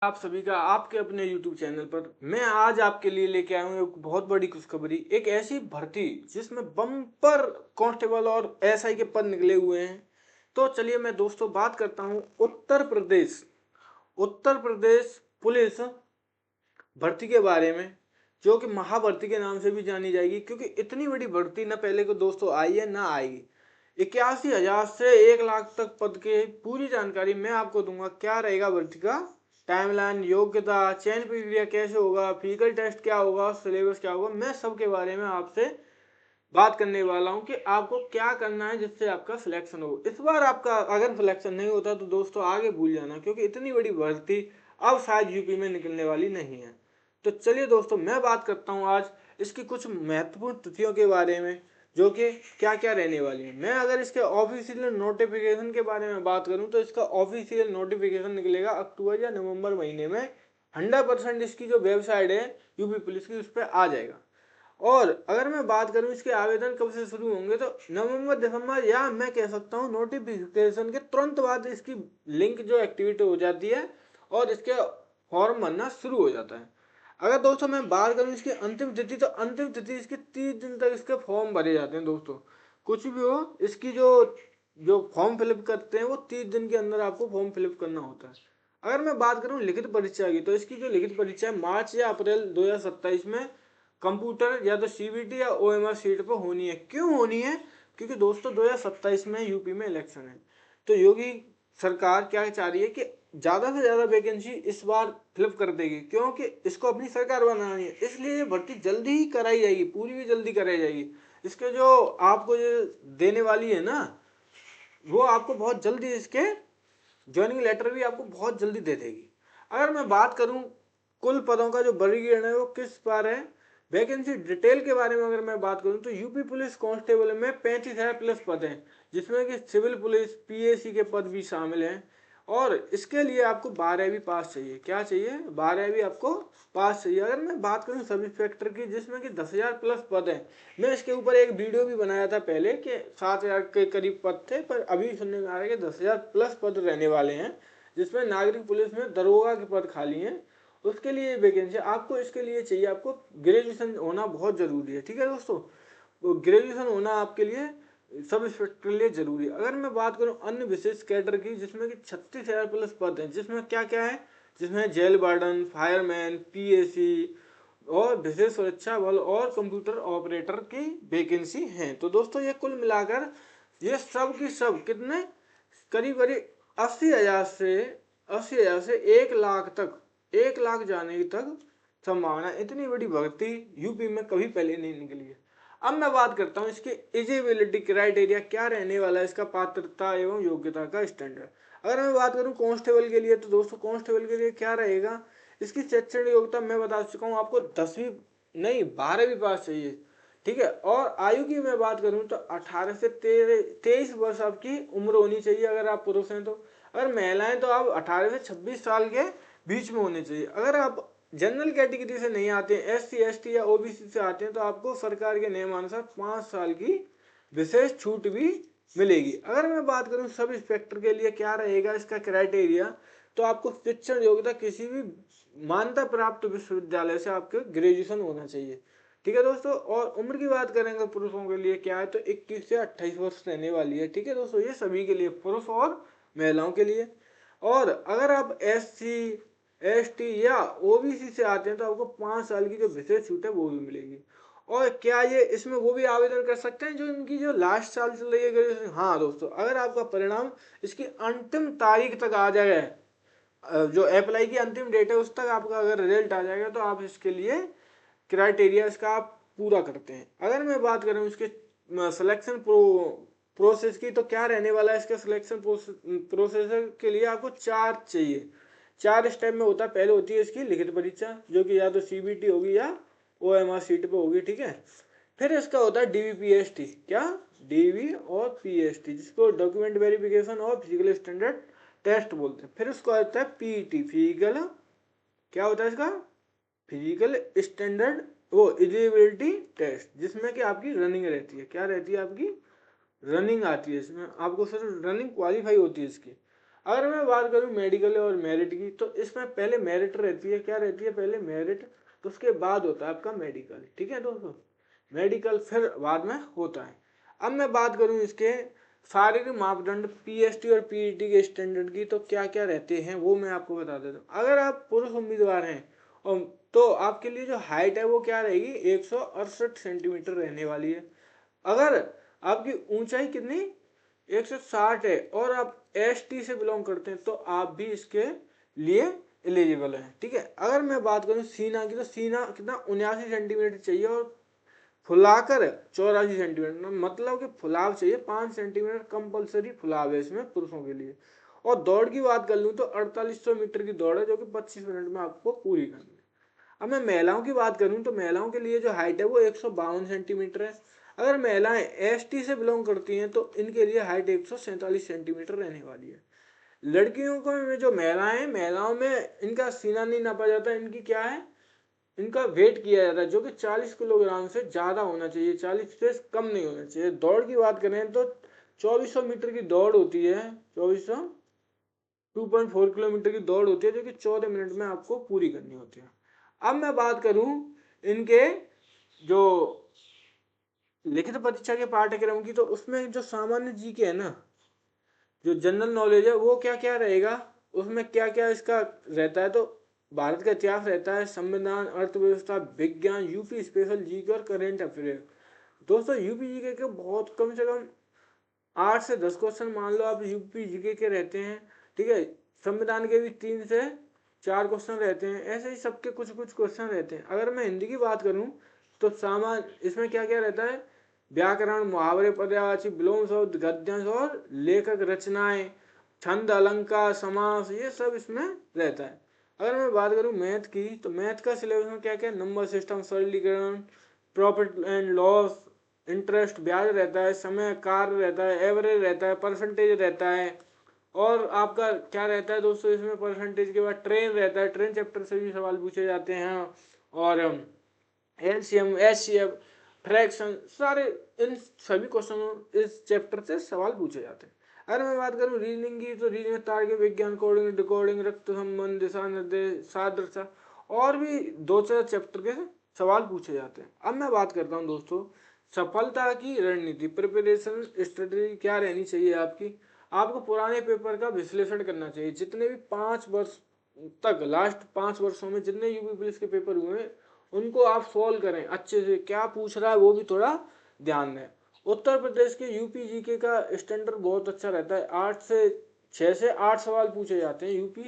आप सभी का आपके अपने YouTube चैनल पर मैं आज आपके लिए लेके आया हूँ एक बहुत बड़ी खुशखबरी। एक ऐसी भर्ती जिसमें बम्पर कांस्टेबल और एसआई के पद निकले हुए हैं। तो चलिए मैं दोस्तों बात करता हूँ उत्तर प्रदेश पुलिस भर्ती के बारे में, जो कि महाभर्ती के नाम से भी जानी जाएगी, क्योंकि इतनी बड़ी भर्ती ना पहले को दोस्तों आई है ना आएगी। 81,000 से 1 लाख तक पद के पूरी जानकारी मैं आपको दूंगा। क्या रहेगा भर्ती का टाइमलाइन, योग्यता, चयन प्रक्रिया कैसे होगा, फिजिकल टेस्ट क्या होगा, सिलेबस क्या होगा, मैं सबके बारे में आपसे बात करने वाला हूं कि आपको क्या करना है जिससे आपका सिलेक्शन हो। इस बार आपका अगर सिलेक्शन नहीं होता तो दोस्तों आगे भूल जाना, क्योंकि इतनी बड़ी भर्ती अब शायद यूपी में निकलने वाली नहीं है। तो चलिए दोस्तों मैं बात करता हूं आज इसकी कुछ महत्वपूर्ण तिथियों के बारे में, जो कि क्या क्या रहने वाली है। मैं अगर इसके ऑफिशियल नोटिफिकेशन के बारे में बात करूं तो इसका ऑफिशियल नोटिफिकेशन निकलेगा अक्टूबर या नवंबर महीने में। 100% इसकी जो वेबसाइट है यूपी पुलिस की, उस पर आ जाएगा। और अगर मैं बात करूं इसके आवेदन कब से शुरू होंगे, तो नवंबर दिसंबर, या मैं कह सकता हूं नोटिफिकेशन के तुरंत बाद इसकी लिंक जो एक्टिवेट हो जाती है और इसके फॉर्म भरना शुरू हो जाता है। अगर दोस्तों मैं बात करूं इसकी अंतिम तिथि, तो अंतिम तिथि इसके 30 दिन तक इसके फॉर्म भरे जाते हैं दोस्तों। कुछ भी हो, इसकी जो जो फॉर्म फिलअप करते हैं वो 30 दिन के अंदर आपको फॉर्म फिलअप करना होता है। अगर मैं बात करूं लिखित परीक्षा की, तो इसकी जो लिखित परीक्षा है मार्च या अप्रैल 2027 में कंप्यूटर या तो सीबीटी या ओएमआर सीट पर होनी है। क्यों होनी है? क्योंकि दोस्तों 2027 में यूपी में इलेक्शन है। तो योगी सरकार क्या चाह रही है कि ज्यादा से ज्यादा वैकेंसी इस बार फिलअप कर देगी, क्योंकि इसको अपनी सरकार बनानी है। इसलिए ये भर्ती जल्दी ही कराई जाएगी, पूरी भी जल्दी कराई जाएगी। इसके जो आपको ये देने वाली है ना, वो आपको बहुत जल्दी इसके ज्वाइनिंग लेटर भी आपको बहुत जल्दी दे देगी। अगर मैं बात करूं कुल पदों का जो वर्गीकरण है वो किस बार है, वैकेंसी डिटेल के बारे में अगर मैं बात करूं तो यूपी पुलिस कांस्टेबल में 35,000 प्लस पद हैं, जिसमें कि सिविल पुलिस पीएसी के पद भी शामिल हैं। और इसके लिए आपको 12वीं पास चाहिए। क्या चाहिए? 12वीं आपको पास चाहिए। अगर मैं बात करूं सब इंस्पेक्टर की, जिसमें कि 10,000 प्लस पद हैं, मैं इसके ऊपर एक वीडियो भी बनाया था पहले कि 7,000 के करीब पद थे, पर अभी सुनने में आ रहा है कि 10,000 प्लस पद रहने वाले हैं, जिसमें नागरिक पुलिस में दरोगा के पद खाली हैं। उसके लिए वैकेंसी आपको, इसके लिए चाहिए आपको ग्रेजुएशन होना बहुत जरूरी है। ठीक है दोस्तों, तो ग्रेजुएशन होना आपके लिए सब इंस्पेक्टर के लिए जरूरी है। अगर मैं बात करूं अन्य विशेष कैडर की, जिसमें कि 36,000 प्लस पद हैं, जिसमें क्या क्या है, जिसमें जेल वार्डन, फायरमैन, पीएसी और विशेष सुरक्षा बल और कंप्यूटर ऑपरेटर की वैकेंसी है। तो दोस्तों ये कुल मिलाकर ये सब की सब कितने, करीब करीब 80,000 से 1 लाख तक, 1 लाख जाने तक संभावना। इतनी बड़ी भर्ती यूपी में कभी पहले नहीं निकली है। अब मैं बात करता हूँ इसके एलिजिबिलिटी क्राइटेरिया क्या रहने वाला है, इसका पात्रता एवं योग्यता का स्टैंडर्ड। अगर मैं बात करूँ कांस्टेबल के लिए, तो दोस्तों कांस्टेबल के लिए क्या रहेगा, इसकी शैक्षणिक योग्यता मैं बता चुका हूँ आपको, 10वीं नहीं 12वीं पास चाहिए। ठीक है। और आयु की मैं बात करूं तो 18 से 23 वर्ष आपकी उम्र होनी चाहिए अगर आप पुरुष हैं तो। अगर महिलाएं तो आप 18 से 26 साल के बीच में होने चाहिए। अगर आप जनरल कैटेगरी से नहीं आते हैं, एससी एसटी या ओबीसी से आते हैं, तो आपको सरकार के नियमानुसार 5 साल की विशेष छूट भी मिलेगी। अगर मैं बात करूं सब इंस्पेक्टर के लिए क्या रहेगा इसका क्राइटेरिया, तो आपको शिक्षण योग्यता किसी भी मान्यता प्राप्त विश्वविद्यालय से आपके ग्रेजुएशन होना चाहिए। ठीक है दोस्तों। और उम्र की बात करेंगे पुरुषों के लिए क्या है, तो 21 से 28 वर्ष रहने वाली है। ठीक है दोस्तों, ये सभी के लिए, पुरुष और महिलाओं के लिए। और अगर आप एससी एसटी या ओबीसी से आते हैं तो आपको 5 साल की जो विशेष छूट है वो भी मिलेगी। और क्या ये इसमें वो भी आवेदन कर सकते हैं जो इनकी जो लास्ट साल चल रही है ग्रेजुएशन? हाँ दोस्तों, अगर आपका परिणाम इसकी अंतिम तारीख तक आ जाएगा, जो अप्लाई की अंतिम डेट है उस तक आपका अगर रिजल्ट आ जाएगा, तो आप इसके लिए क्राइटेरिया इसका आप पूरा करते हैं। अगर मैं बात करूं इसके सिलेक्शन प्रोसेस की, तो क्या रहने वाला है इसके सिलेक्शन प्रोसेस के लिए आपको 4 चाहिए। 4 स्टेप में होता है। पहले होती है इसकी लिखित परीक्षा, जो कि या तो सीबीटी होगी या ओएमआर सीट पे होगी। ठीक है। फिर इसका होता है डीवीपीएसटी, क्या, डीवी और पीएसटी, जिसको डॉक्यूमेंट वेरिफिकेशन और फिजिकल स्टैंडर्ड टेस्ट बोलते हैं। फिर उसका होता है पीटी, फिजिकल, क्या होता है इसका, फिजिकल स्टैंडर्ड वो एलिजिबिलिटी टेस्ट, जिसमें कि आपकी रनिंग रहती है। क्या रहती है आपकी? रनिंग आती है इसमें, आपको सिर्फ रनिंग क्वालिफाई होती है इसकी। अगर मैं बात करूं मेडिकल और मेरिट की, तो इसमें पहले मेरिट रहती है, क्या रहती है, पहले मेरिट, तो उसके बाद होता है आपका मेडिकल। ठीक है दोस्तों, मेडिकल फिर बाद में होता है। अब मैं बात करूं इसके शारीरिक मापदंड पीएसटी और पीईटी के स्टैंडर्ड की, तो क्या क्या रहते हैं वो मैं आपको बता देता हूँ। अगर आप पुरुष उम्मीदवार हैं और तो आपके लिए जो हाइट है वो क्या रहेगी, 168 सेंटीमीटर रहने वाली है। अगर आपकी ऊंचाई कितनी, 160 है, और आप एसटी से बिलोंग करते हैं, तो आप भी इसके लिए एलिजिबल हैं। ठीक है, अगर मैं बात करूं सीना की, तो सीना कितना, 79 सेंटीमीटर चाहिए, और फुलाकर 84 सेंटीमीटर, मतलब कि फुलाव चाहिए 5 सेंटीमीटर कंपलसरी फुलाव है इसमें पुरुषों के लिए। और दौड़ की बात कर लूँ तो 4800 मीटर की दौड़ है, जो कि 25 मिनट में आपको पूरी करनी है। अब मैं महिलाओं की बात करूं तो महिलाओं के लिए जो हाइट है वो 152 सेंटीमीटर है। अगर महिलाएं एसटी से बिलोंग करती हैं तो इनके लिए हाइट 147 सेंटीमीटर रहने वाली है। लड़कियों को में जो महिलाएं हैं, महिलाओं में इनका सीना नहीं नापा जाता, इनकी क्या है, इनका वेट किया जाता है, जो कि 40 किलोग्राम से ज़्यादा होना चाहिए, 40 से कम नहीं होना चाहिए। दौड़ की बात करें तो 2400 मीटर की दौड़ होती है, 2400 2.4 किलोमीटर की दौड़ होती है, जो कि 14 मिनट में आपको पूरी करनी होती है। अब मैं बात करूं इनके जो लिखित परीक्षा के पाठ्यक्रम की, तो उसमें जो सामान्य जीके है ना, जो जनरल नॉलेज है वो क्या क्या रहेगा, उसमें क्या क्या इसका रहता है, तो भारत का इतिहास रहता है, संविधान, अर्थव्यवस्था, विज्ञान, यूपी स्पेशल जीके और करेंट अफेयर। दोस्तों यूपी जीके के बहुत कम से कम 8 से 10 क्वेश्चन मान लो आप यूपी जीके के रहते हैं। ठीक है, संविधान के भी 3 से 4 क्वेश्चन रहते हैं, ऐसे ही सबके कुछ कुछ क्वेश्चन रहते हैं। अगर मैं हिंदी की बात करूं तो सामान्य इसमें क्या क्या रहता है, व्याकरण, मुहावरे, पर्यायवाची, विलोम शब्द, गद्यांश और लेखक रचनाएं, छंद, अलंकार, समास, ये सब इसमें रहता है। अगर मैं बात करूं मैथ की, तो मैथ का सिलेबस में क्या क्या, नंबर सिस्टम, सरलीकरण, प्रॉफिट एंड लॉस, इंटरेस्ट, ब्याज रहता है, समय, कार्य रहता है, एवरेज रहता है, परसेंटेज रहता है, और आपका क्या रहता है दोस्तों इसमें, परसेंटेज के बाद ट्रेन रहता है, ट्रेन चैप्टर से भी सवाल पूछे जाते हैं, और एलसीएम, एचसीएफ, फ्रैक्शन, सारे इन सभी क्वेश्चनों इस चैप्टर से सवाल पूछे जाते हैं। अगर मैं बात करूं रीजनिंग की, तो रीजनिंग, तार्किक विज्ञान, कोडिंग, डिकोडिंग, रक्त संबंध, दिशा निर्देश, सादृश्य, और भी 2-4 चैप्टर के सवाल पूछे जाते हैं। अब मैं बात करता हूं दोस्तों सफलता की रणनीति, प्रिपरेशन स्ट्रेटेजी क्या रहनी चाहिए आपकी। आपको पुराने पेपर का विश्लेषण करना चाहिए, जितने भी 5 वर्ष तक, लास्ट 5 वर्षों में जितने यूपी पुलिस के पेपर हुए हैं उनको आप सॉल्व करें अच्छे से, क्या पूछ रहा है वो भी थोड़ा ध्यान दें। उत्तर प्रदेश के यूपी जीके का स्टैंडर्ड बहुत अच्छा रहता है, 6 से 8 सवाल पूछे जाते हैं यूपी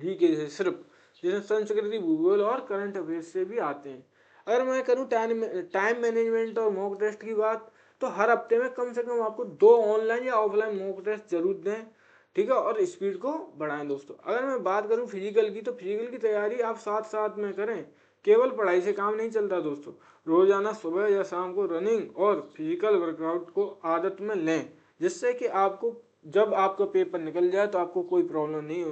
जीके से सिर्फ, जिसमें संस्कृति, भूगोल और करंट अफेयर्स से भी आते हैं। अगर मैं करूँ टाइम मैनेजमेंट और मॉक टेस्ट की बात, तो हर हफ्ते में कम से कम आपको 2 ऑनलाइन या ऑफलाइन मॉक टेस्ट जरूर दें। ठीक है, और स्पीड को बढ़ाएं दोस्तों। अगर मैं बात करूं फिजिकल की, तो फिजिकल की तैयारी आप साथ साथ में करें, केवल पढ़ाई से काम नहीं चलता दोस्तों। रोजाना सुबह या शाम को रनिंग और फिजिकल वर्कआउट को आदत में लें, जिससे कि आपको जब आपका पेपर निकल जाए तो आपको कोई प्रॉब्लम नहीं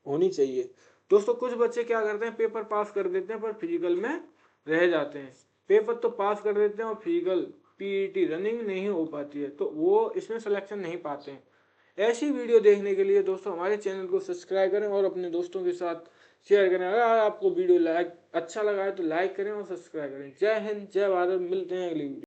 होनी चाहिए। दोस्तों कुछ बच्चे क्या करते हैं, पेपर पास कर देते हैं पर फिजिकल में रह जाते हैं, पेपर तो पास कर देते हैं और फिजिकल पीईटी रनिंग नहीं हो पाती है, तो वो इसमें सिलेक्शन नहीं पाते हैं। ऐसी वीडियो देखने के लिए दोस्तों हमारे चैनल को सब्सक्राइब करें और अपने दोस्तों के साथ शेयर करें। अगर आपको वीडियो अच्छा लगा है तो लाइक करें और सब्सक्राइब करें। जय हिंद, जय भारत, मिलते हैं अगली वीडियो।